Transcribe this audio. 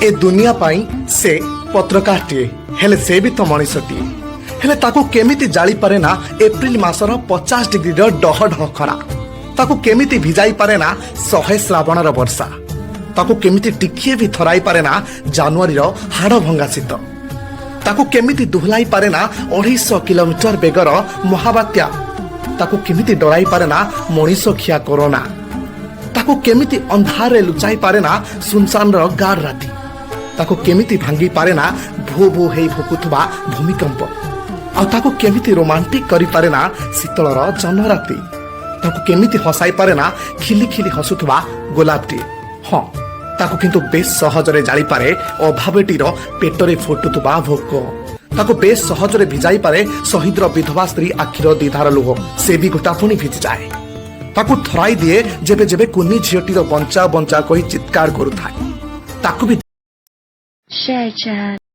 ए दुनिया पाई से पत्रकारटीए हेले से भी तो मनीषटीए हेले ताको केमिति जाली पारे ना एप्रिल मासर 50 डिग्री डह ढह खरा ताको केमिति भिजाई पारे ना 100 श्रावणर वर्षा ताको केमिति टिकिए भी थराई पारे ना जानुआरी हाड़ भंगा शीत ताको केमिति दुहलाई पारे ना 250 किलोमीटर बेगर महाबात्या ताको केमिति डराई पारे ना मनीष खिया कोरोना ताको केमिति अंधारे लुचाई पारे ना सुनसान गाढ़ राति ताको केमिति भांगी पारे ना भो भो हेई भुकुथुबा भूमिकंप आ ताको केमिति रोमांटिक करि पारे ना शीतलर जन राति ताको केमिति हसाई पारे ना खिली खिली हसुथुबा गोलापटी हाँ ताको किंतु बेस सहजरे जाली पारे अभावेटीर पेटरे फुटुथुबा भोक ताको बेस सहजरे भिजाई पारे शहीदर विधवा स्त्री आखिर दीधार लुह से भी गोटा पुणी भिजी जाए ताको थराई दिए जेबे जेबे कुनी झियटीर बंचा बंचा कही चित्कार करुथाए ताको भी Share chat.